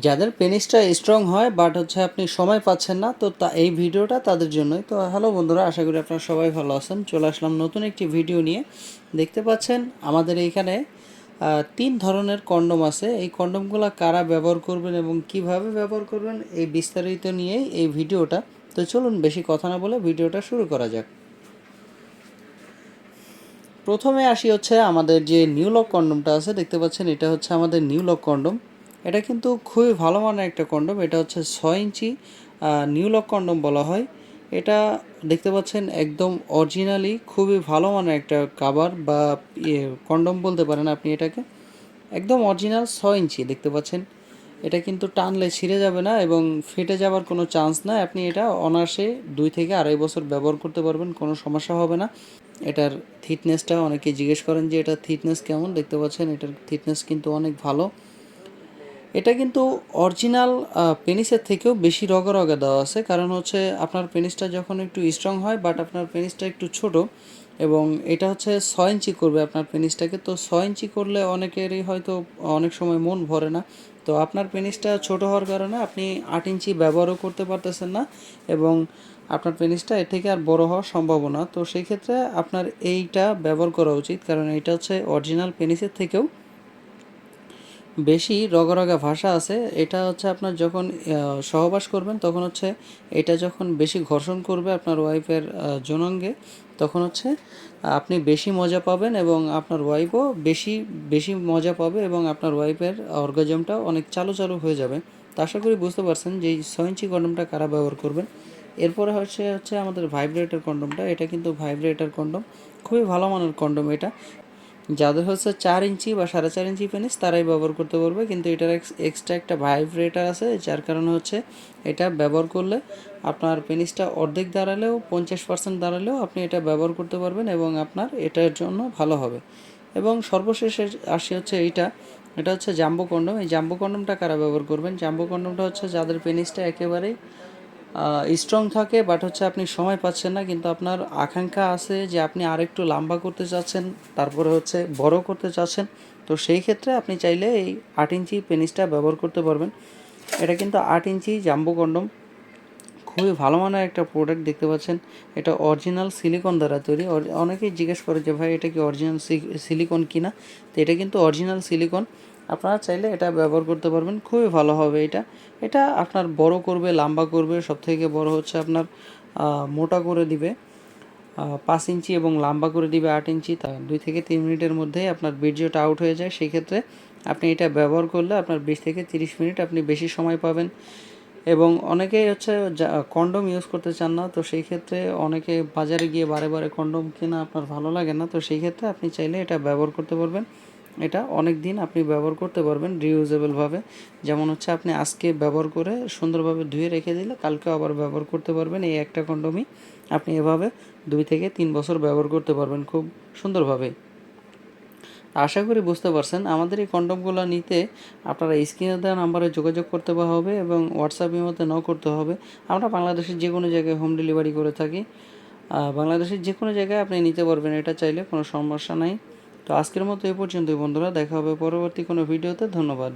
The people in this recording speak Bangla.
যাদের পেনিসটা স্ট্রং হয় বাট হচ্ছে আপনি সময় পাচ্ছেন না, তো এই ভিডিওটা তাদের জন্যই। তো হ্যালো বন্ধুরা, আশা করি আপনারা সবাই ভালো আছেন। চলে আসলাম নতুন একটি ভিডিও নিয়ে। দেখতে পাচ্ছেন আমাদের এইখানে 3 ধরনের কন্ডোম আছে। এই কন্ডোমগুলো কারা ব্যবহার করবেন এবং কিভাবে ব্যবহার করবেন এই বিস্তারিত নিয়েই এই ভিডিওটা। তো চলুন বেশি কথা না বলে ভিডিওটা শুরু করা যাক। প্রথমে আসি হচ্ছে আমাদের যে নিউ লক কন্ডোমটা আছে, দেখতে পাচ্ছেন এটা হচ্ছে আমাদের নিউ লক কন্ডোম। এটা কিন্তু খুবই ভালো মানের একটা কন্ডোম। এটা হচ্ছে 6 ইঞ্চি নিউ লক কন্ডোম বলা হয়। এটা দেখতে পাচ্ছেন একদম অরিজিনালি খুবই ভালো মানের একটা কাভার বা কন্ডোম বলতে পারেন আপনি এটাকে। একদম অরিজিনাল 6 ইঞ্চি দেখতে পাচ্ছেন। এটা কিন্তু টানলে ছিঁড়ে যাবে না এবং ফেটে যাওয়ার কোনো চান্স নাই। আপনি এটা অনায়াসে 2 থেকে 2.5 বছর ব্যবহার করতে পারবেন, কোনো সমস্যা হবে না। এটার থিকনেসটা অনেকে জিজ্ঞেস করেন যে এটার থিকনেস কেমন। দেখতে পাচ্ছেন এটার থিকনেস কিন্তু অনেক ভালো। এটা কিন্তু অরিজিনাল পেনিসের থেকেও বেশি রগা রগা দেওয়া আছে, কারণ হচ্ছে আপনার পেনিসটা যখন একটু স্ট্রং হয় বাট আপনার পেনিসটা একটু ছোট, এবং এটা হচ্ছে 6 ইঞ্চি করবে আপনার পেনিসটাকে। তো 6 ইঞ্চি করলে অনেকেরই হয়তো অনেক সময় মন ভরে না। তো আপনার পেনিসটা ছোট হওয়ার কারণে আপনি 8 ইঞ্চি ব্যবহারও করতে পারতেছেন না, এবং আপনার পেনিসটা এর থেকে আর বড় হওয়ার সম্ভাবনা। তো সেই ক্ষেত্রে আপনার এইটা ব্যবহার করা উচিত, কারণ এটা হচ্ছে অরিজিনাল পেনিসের থেকেও বেশি রগা ভাষা আছে। এটা হচ্ছে আপনার যখন সহবাস করবেন তখন হচ্ছে এটা যখন বেশি ঘর্ষণ করবে আপনার ওয়াইফের যৌনাঙ্গে, তখন হচ্ছে আপনি বেশি মজা পাবেন এবং আপনার ওয়াইফও বেশি বেশি মজা পাবে, এবং আপনার ওয়াইফের অর্গাজমটাও অনেক চালু চালু হয়ে যাবে। তো আশা করি বুঝতে পারছেন যে এই 6 ইঞ্চি কন্ডোমটা কারা ব্যবহার করবেন। এরপরে হচ্ছে আমাদের ভাইব্রেটর কন্ডোমটা। এটা কিন্তু ভাইব্রেটর কন্ডোম, খুবই ভালো মানের কন্ডোম এটা। যাদের হচ্ছে 4 ইঞ্চি বা 4.5 ইঞ্চি পেনিস তারাই ব্যবহার করতে পারবে, কিন্তু এটার এক্সট্রা একটা ভাইব্রেটার আছে, যার কারণে হচ্ছে এটা ব্যবহার করলে আপনার পেনিসটা অর্ধেক দাঁড়ালেও 50% দাঁড়ালেও আপনি এটা ব্যবহার করতে পারবেন এবং আপনার এটার জন্য ভালো হবে। এবং সর্বশেষে আসি হচ্ছে এটা হচ্ছে জাম্বো কন্ডোম। এই জাম্বো কন্ডোমটা কারা ব্যবহার করবেন? জাম্বো কন্ডোমটা হচ্ছে যাদের পেনিসটা একেবারেই স্ট্রং থাকে বাট হচ্ছে আপনি সময় পাচ্ছেন না, কিন্তু আপনার আকাঙ্ক্ষা আছে যে আপনি আরেকটু লম্বা করতে চাচ্ছেন, তারপরে হচ্ছে বড় করতে চাচ্ছেন। তো সেই ক্ষেত্রে আপনি চাইলে এই 8 ইঞ্চি পেনিসটা ব্যবহার করতে পারবেন। এটা কিন্তু 8 ইঞ্চি জাম্বো কন্ডোম, খুবই ভালো মানের একটা প্রোডাক্ট। দেখতে পাচ্ছেন এটা অরিজিনাল সিলিকন দ্বারা তৈরি। অনেকেই জিজ্ঞেস করে যে ভাই এটা কি অরিজিনাল সিলিকন কিনা। তো এটা কিন্তু অরিজিনাল সিলিকন। আপনারা চাইলে এটা ব্যবহার করতে পারবেন, খুবই ভালো হবে এটা। এটা আপনার বড় করবে, লম্বা করবে, সবথেকে বড় হচ্ছে আপনার মোটা করে দিবে 5 ইঞ্চি এবং লম্বা করে দিবে 8 ইঞ্চি। তা 2 থেকে 3 মিনিটের মধ্যেই আপনার বীর্যটা আউট হয়ে যায়। সেই ক্ষেত্রে আপনি এটা ব্যবহার করলে আপনার 20 থেকে 30 মিনিট আপনি বেশি সময় পাবেন। এবং অনেকেই হচ্ছে কন্ডোম ইউজ করতে চান না, তো সেই ক্ষেত্রে অনেকে বাজারে গিয়ে বারে বারে কন্ডোম কেনা আপনার ভালো লাগে না। তো সেই ক্ষেত্রে আপনি চাইলে এটা ব্যবহার করতে পারবেন। এটা অনেক দিন আপনি ব্যবহার করতে পারবেন রিউজেবলভাবে। যেমন হচ্ছে আপনি আজকে ব্যবহার করে সুন্দরভাবে ধুয়ে রেখে দিলে কালকেও আবার ব্যবহার করতে পারবেন। এই একটা কন্ডোমই আপনি এভাবে 2 থেকে 3 বছর ব্যবহার করতে পারবেন খুব সুন্দরভাবে। আশা করি বুঝতে পারছেন। আমাদের এই কন্ডোমগুলো নিতে আপনারা স্ক্রিনে দেওয়া নাম্বারে যোগাযোগ করতে হবে এবং হোয়াটসঅ্যাপ ইমোতে নক করতে হবে। আমরা বাংলাদেশের যে কোনো জায়গায় হোম ডেলিভারি করে থাকি। বাংলাদেশের যে কোনো জায়গায় আপনি নিতে পারবেন এটা চাইলে, কোনো সমস্যা নাই। তো আজকের মতো এ পর্যন্তই বন্ধুরা, দেখা হবে পরবর্তী কোনো ভিডিওতে। ধন্যবাদ।